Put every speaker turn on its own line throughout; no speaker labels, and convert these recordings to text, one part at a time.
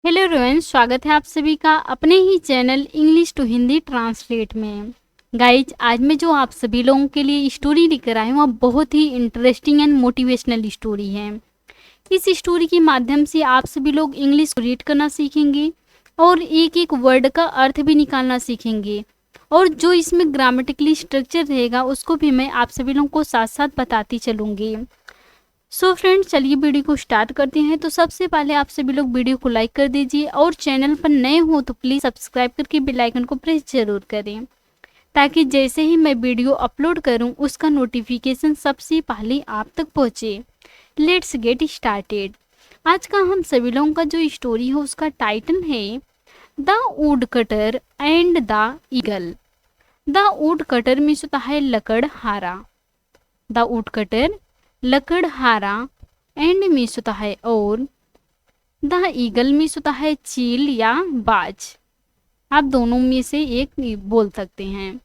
Hello everyone, स्वागत है आप सभी का अपने ही channel English to Hindi translate में। गाइज, आज मैं जो आप सभी लोगों के लिए स्टोरी लेकर आई हूँ वह बहुत ही इंटरेस्टिंग एंड मोटिवेशनल स्टोरी है। इस स्टोरी के माध्यम से आप सभी लोग इंग्लिश को रीड करना सीखेंगे और एक एक वर्ड का अर्थ भी निकालना सीखेंगे, और जो इसमें ग्रामेटिकली स्ट्रक्चर रहेगा उसको भी मैं आप सभी लोगों को साथ साथ बताती चलूँगी। सो फ्रेंड्स, चलिए वीडियो को स्टार्ट करते हैं। तो सबसे पहले आप सभी लोग वीडियो को लाइक कर दीजिए और चैनल पर नए हो तो प्लीज़ सब्सक्राइब करके बेल आइकन को प्रेस जरूर करें, ताकि जैसे ही मैं वीडियो अपलोड करूं उसका नोटिफिकेशन सबसे पहले आप तक पहुंचे। Let's get started. आज का हम सभी लोगों का जो स्टोरी है उसका टाइटल है the wood cutter and the eagle. The wood cutter means होता है लकड़हारा। द वुड कटर लकड़हारा एंड मीन्स होता है और, द ईगल मीन्स होता है चील या बाज। आप दोनों में से एक बोल सकते हैं।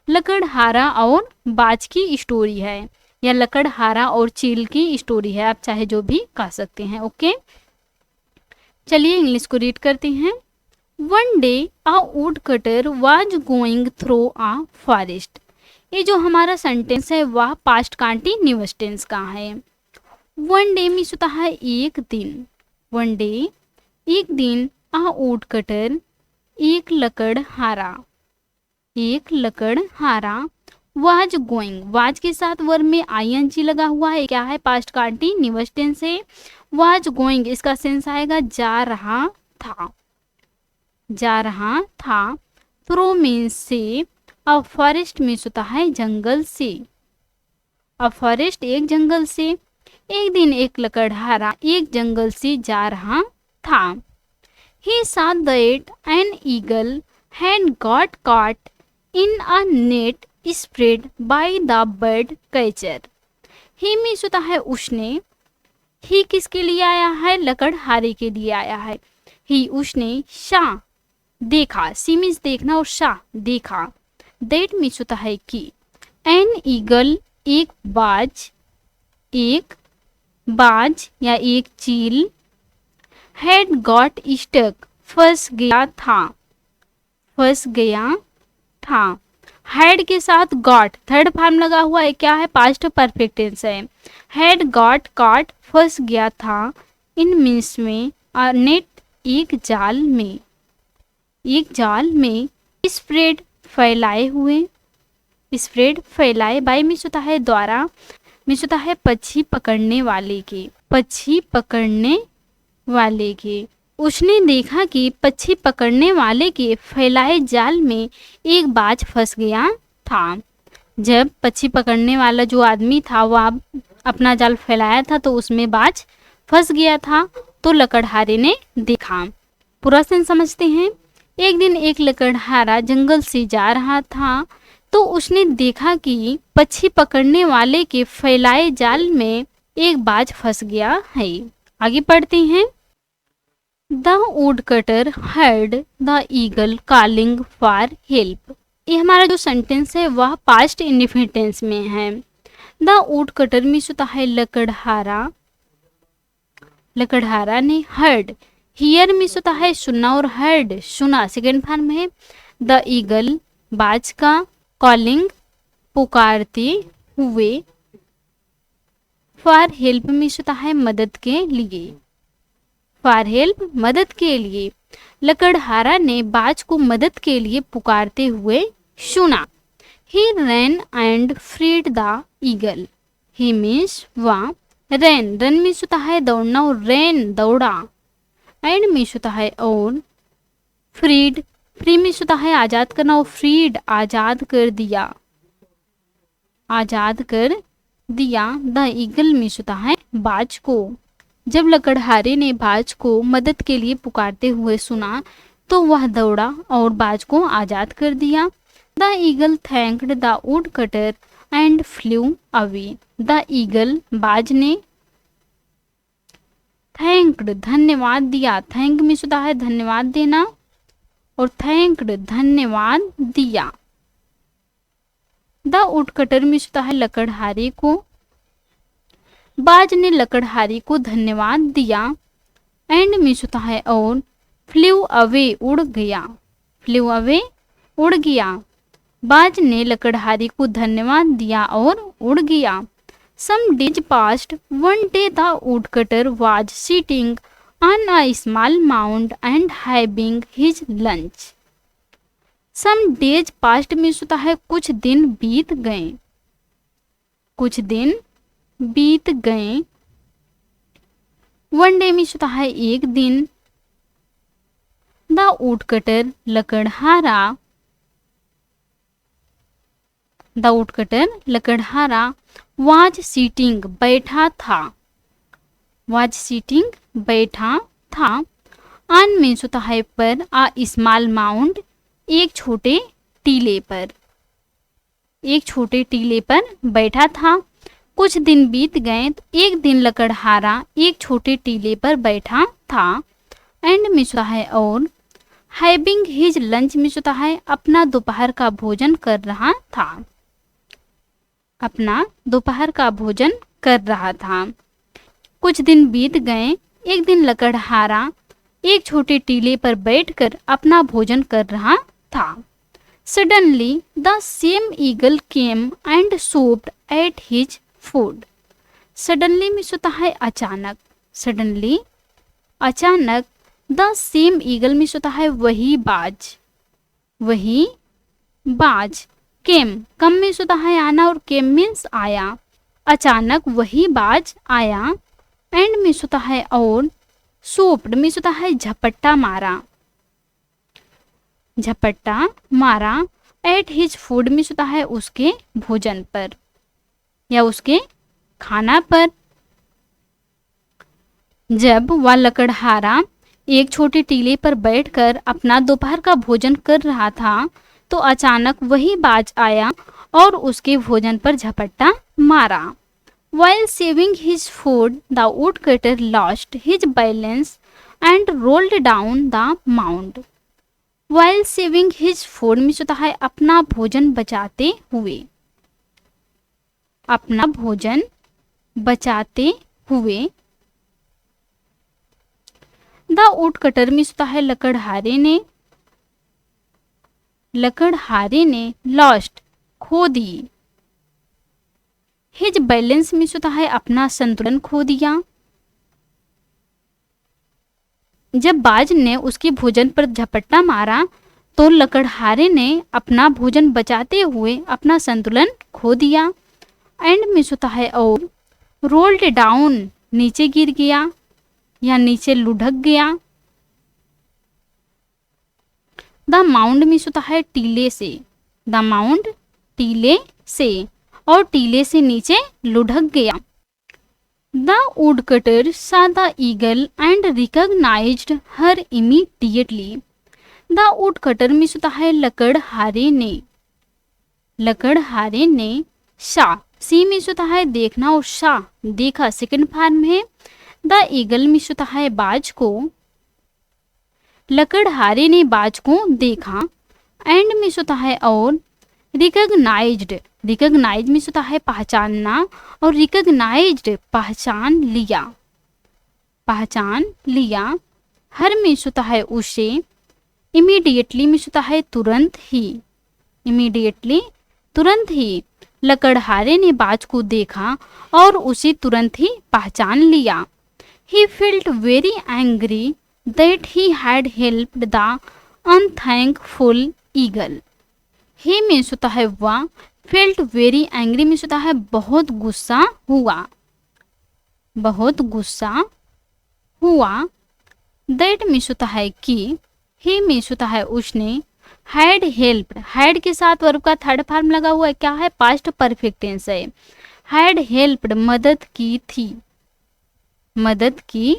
लकड़हारा और बाज की स्टोरी है या लकड़हारा और चील की स्टोरी है, आप चाहे जो भी कह सकते हैं। ओके, चलिए इंग्लिश को रीड करते हैं। One day a would cutter was going through a forest. ये जो हमारा सेंटेंस है वह पास्ट कंटिन्यूअस टेंस का है। वन डे मीन्स होता है एक दिन। वन डे एक दिन, अ वुड कटर एक लकड़हारा, एक लकड़हारा, वाज गोइंग, वाज के साथ वर्ब में आईएनजी लगा हुआ है, क्या है, पास्ट कंटिन्यूअस टेंस है। वाज गोइंग इसका सेंस आएगा जा रहा था, जा रहा था। थ्रू मीन्स से, अ फॉरेस्ट मीन्स होता है जंगल से, अ फॉरेस्ट एक जंगल से। एक दिन एक लकड़हारा एक जंगल से जा रहा था। He saw that an eagle had got caught in a net spread by the bird catcher. He means होता है उसने, ही किसके लिए आया है, लकड़हारे के लिए आया है। ही उसने, शा देखा, सी मीन्स देखना और शा देखा। दैट मीन्स होता है कि। एन ईगल एक बाज, एक बाज या एक चील, हैड गॉट स्टक फंस गया था, फंस गया था। हैड के साथ गॉट थर्ड फॉर्म लगा हुआ है, क्या है, पास्ट परफेक्ट टेंस है। हैड गॉट कॉट फंस गया था, इन मीन्स में, नेट एक जाल में, एक जाल में। स्प्रेड फैलाए हुए, स्प्रेड फैलाए, बाय मीन्स होता है द्वारा, मीन्स होता है पक्षी पकड़ने वाले के, पक्षी पकड़ने वाले के। उसने देखा कि पक्षी पकड़ने वाले के फैलाए जाल में एक बाज फंस गया था। जब पक्षी पकड़ने वाला जो आदमी था वह अपना जाल फैलाया था तो उसमें बाज फंस गया था, तो लकड़हारे ने देखा। पूरा सेंस समझते हैं। एक दिन एक लकड़हारा जंगल से जा रहा था तो उसने देखा कि पक्षी पकड़ने वाले के फैलाए जाल में एक बाज फंस गया है। आगे पढ़ते हैं। The wood cutter heard the eagle calling for help. ये हमारा जो सेंटेंस है वह पास्ट इंडेफिनिट टेंस में है। द वुड कटर मीन्स होता है लकड़हारा, लकड़हारा ने, हर्ड हियर मीन्स होता है सुनना और हर्ड सुना सेकेंड फॉर्म है। द ईगल बाज का, कॉलिंग पुकारते हुए, फॉर हेल्प मीन्स होता है मदद के लिए, फॉर हेल्प मदद के लिए। लकड़हारा ने बाज को मदद के लिए पुकारते हुए सुना। He ran and freed the eagle. He means वह, रैन रन मीन्स होता है दौड़ना और रैन दौड़ा, एंड मीन्स होता है और, फ्रीड फ्री मीन्स होता है आजाद करना और फ्रीड आजाद कर दिया, आजाद कर दिया। द ईगल मीन्स होता है बाज को। जब लकड़हारे ने बाज को मदद के लिए पुकारते हुए सुना तो वह दौड़ा और बाज को आजाद कर दिया। The eagle thanked the wood cutter and flu away. The eagle बाज ने, थैंक्ड धन्यवाद दिया, थैंक मीन्स होता है धन्यवाद देना और थैंक्ड धन्यवाद दिया। द वुड कटर मीन्स होता है लकड़हारे को, बाज ने लकड़हारे को धन्यवाद दिया। एंड मीन्स होता है और, फ्ल्यू अवे उड़ गया, फ्ल्यू अवे उड़ गया। बाज ने लकड़हारे को धन्यवाद दिया और उड़ गया। Some days passed. One day the woodcutter was sitting on a small mound and having his lunch. Some days passed means होता है कुछ दिन बीत गए, कुछ दिन बीत गए। One day मीन्स होता है एक दिन। The woodcutter लकड़हारा, द वुडकटर लकड़हारा वाज सीटिंग बैठा था, वाज सीटिंग बैठा था। ऑन मीन्स होता है पर, आ स्मॉल माउंड एक छोटे टीले पर, एक छोटे टीले पर बैठा था। कुछ दिन बीत गए तो एक दिन लकड़हारा एक छोटे टीले पर बैठा था। एंड मीन्स होता है और। हैविंग हिज लंच मीन्स होता है अपना दोपहर का भोजन कर रहा था, अपना दोपहर का भोजन कर रहा था। कुछ दिन बीत गए, एक दिन लकड़हारा एक छोटे टीले पर बैठकर अपना भोजन कर रहा था। Suddenly the same eagle came and soaked at his food. Suddenly means होता है अचानक, सडनली अचानक। द सेम ईगल मीन्स होता है वही बाज, वही बाज। केम, कम मीन्स होता है आना और केम मीन्स आया। अचानक वही बाज आया। एंड मीन्स होता है और। सोप्ड मीन्स होता है झपट्टा मारा, झपट्टा मारा। एट हिज फूड मीन्स होता है उसके भोजन पर या उसके खाना पर। जब वह लकड़हारा एक छोटे टीले पर बैठकर अपना दोपहर का भोजन कर रहा था तो अचानक वही बाज आया और उसके भोजन पर झपट्टा मारा। While saving his food, the woodcutter lost his balance and rolled down the mound. While saving his food means होता है अपना भोजन बचाते हुए, अपना भोजन बचाते हुए। द woodcutter मीन्स होता है लकड़हारे ने, लकड़हारे ने लॉस्ट खो दी। हिज बैलेंस मीन्स होता है अपना संतुलन खो दिया। जब बाज ने उसके भोजन पर झपट्टा मारा तो लकड़हारे ने अपना भोजन बचाते हुए अपना संतुलन खो दिया। एंड मीन्स होता है और। रोल्ड डाउन नीचे गिर गया या नीचे लुढ़क गया। द माउंड मीन्स होता है टीले से, द माउंड टीले से, और टीले से नीचे लुढ़क गया। The woodcutter saw the eagle and recognized her immediately. The woodcutter means होता है लकड़हारे ने, लकड़हारे ने। शा, सी मीन्स होता है देखना और शा देखा सेकंड फॉर्म है। द ईगल मीन्स होता है बाज को, लकड़हारे ने बाज को देखा। एंड मीन्स होता है और। रिकग्नाइज्ड, रिकग्नाइज मीन्स होता है पहचानना और रिकग्नाइज्ड पहचान लिया, पहचान लिया। हर मीन्स होता है उसे। इमीडिएटली मीन्स होता है तुरंत ही, इमीडिएटली तुरंत ही। लकड़हारे ने बाज को देखा और उसे तुरंत ही पहचान लिया। He felt very angry that he had helped the unthankful eagle. He means होता है वह। फेल्ट वेरी एंग्री मीन्स होता है बहुत गुस्सा हुआ, बहुत गुस्सा हुआ। दैट मीन्स होता है कि। ही मीन्स होता है उसने। हैड हेल्प्ड, हैड के साथ वर्ब का थर्ड फॉर्म लगा हुआ है, क्या है पास्ट परफेक्ट टेंस है। हैड हेल्प्ड मदद की थी, मदद की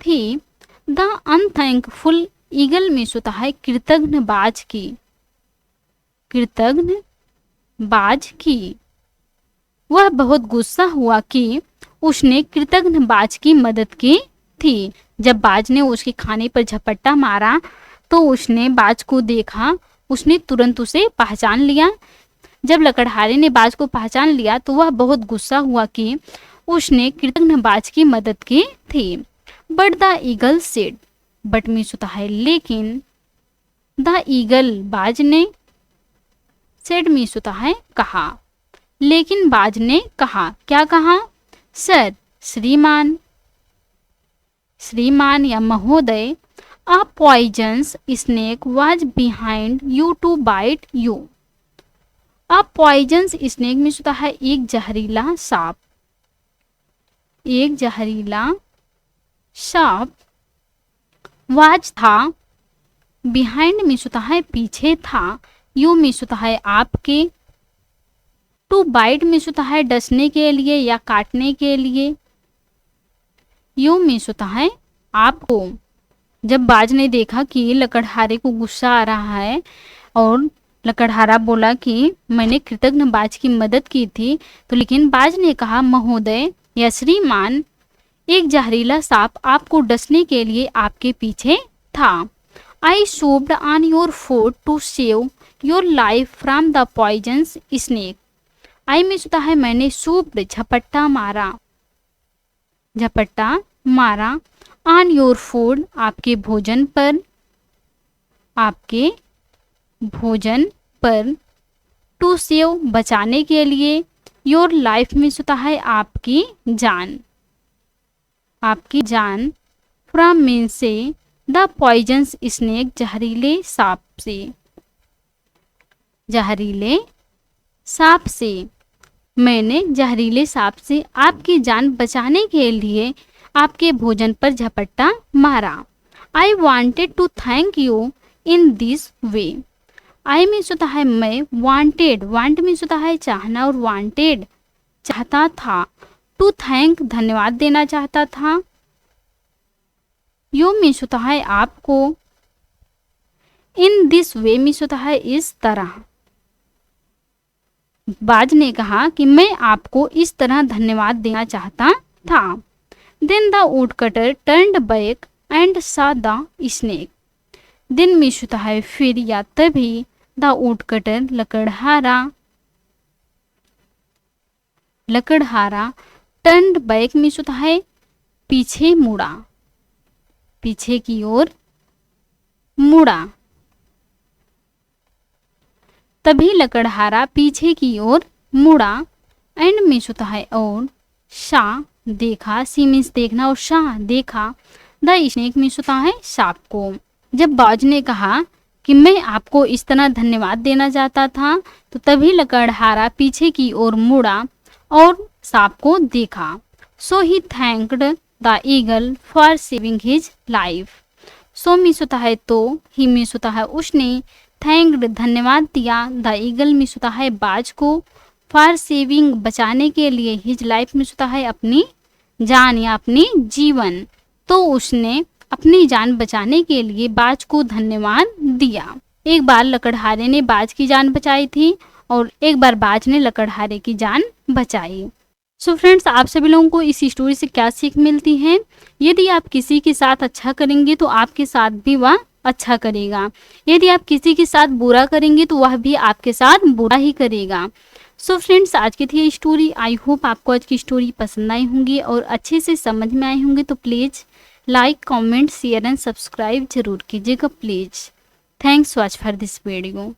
थी। द अनथैंकफुल ईगल मीन्स होता है कृतज्ञ बाज की, कृतज्ञ बाज की। वह बहुत गुस्सा हुआ कि उसने कृतज्ञ बाज की मदद की थी। जब बाज ने उसके खाने पर झपट्टा मारा तो उसने बाज को देखा, उसने तुरंत उसे पहचान लिया। जब लकड़हारे ने बाज को पहचान लिया तो वह बहुत गुस्सा हुआ कि उसने कृतज्ञ बाज की मदद की थी। But the eagle said, but means होता है लेकिन, द ईगल बाज ने, सेड मीन्स होता है कहा, लेकिन बाज ने कहा, क्या कहा? सर, श्रीमान, श्रीमान या महोदय, a poisonous snake was behind you to bite you. A poisonous snake means होता है एक जहरीला सांप, एक जहरीला सांप, वाज था, बिहाइंड मीन्स होता है पीछे था, यू मीन्स होता है आपके, टू बाइट मीन्स होता है डसने के लिए या काटने के लिए, यू मीन्स होता है आपको। जब बाज ने देखा कि लकड़हारे को गुस्सा आ रहा है और लकड़हारा बोला कि मैंने कृतज्ञ बाज की मदद की थी, तो लेकिन बाज ने कहा, महोदय या श्रीमान, एक जहरीला सांप आपको डसने के लिए आपके पीछे था। I swooped on your foot to save your life from the poisonous snake. I means होता है मैंने शूब्ड झपट्टा मारा, झपट्टा मारा, ऑन योर फूड आपके भोजन पर, आपके भोजन पर, टू सेव बचाने के लिए, योर लाइफ मीन्स होता है आपकी जान, आपकी जान, फ्रॉम मीन्स से, द पॉइजन्स स्नेक जहरीले सांप से, जहरीले सांप से, मैंने जहरीले सांप से आपकी जान बचाने के लिए आपके भोजन पर झपट्टा मारा। I wanted to thank you in this way. I means होता है मैं, वांटेड, वांट मीन्स होता है चाहना और वांटेड चाहता था, टू थैंक धन्यवाद देना चाहता था, यू मीन्स होता है आपको, इन दिस वे मीन्स होता है इस तरह। बाज ने कहा कि मैं आपको इस तरह धन्यवाद देना चाहता था। Then the wood cutter turned back and saw the snake. Then means होता है फिर या तभी, द वुड कटर लकड़हारा, लकड़हारा, टर्न्ड बैक मीन्स होता है पीछे मुड़ा, पीछे की ओर मुड़ा, तभी लकड़हारा पीछे की ओर मुड़ा, एंड मीन्स होता है और, शा देखा, सी मीन्स देखना और शाह देखा, द स्नेक मीन्स होता है सांप को। जब बाज ने कहा कि मैं आपको इस तरह धन्यवाद देना चाहता था, तो तभी लकड़हारा पीछे की ओर मुड़ा और सांप को देखा। So he thanked the eagle for saving his life. So means होता है तो, ही मीन्स होता है उसने, थैंक्ड धन्यवाद दिया, द ईगल मीन्स होता है बाज को, फॉर सेविंग बचाने के लिए, हिज लाइफ मीन्स होता है अपनी जान या अपनी जीवन, तो उसने अपनी जान बचाने के लिए बाज को धन्यवाद दिया। एक बार लकड़हारे ने बाज की जान बचाई थी और एक बार बाज ने लकड़हारे की जान बचाई। सो फ्रेंड्स, आप सभी लोगों को इस स्टोरी से क्या सीख मिलती है? यदि आप किसी के साथ अच्छा करेंगे तो आपके साथ भी वह अच्छा करेगा, यदि आप किसी के साथ बुरा करेंगे तो वह भी आपके साथ बुरा ही करेगा। सो फ्रेंड्स, आज की थी ये स्टोरी। आई होप आपको आज की स्टोरी पसंद आई होंगी और अच्छे से समझ में आई होंगी। तो please like, comment, share and subscribe जरूर कीजिएगा please. Thanks watch for this video.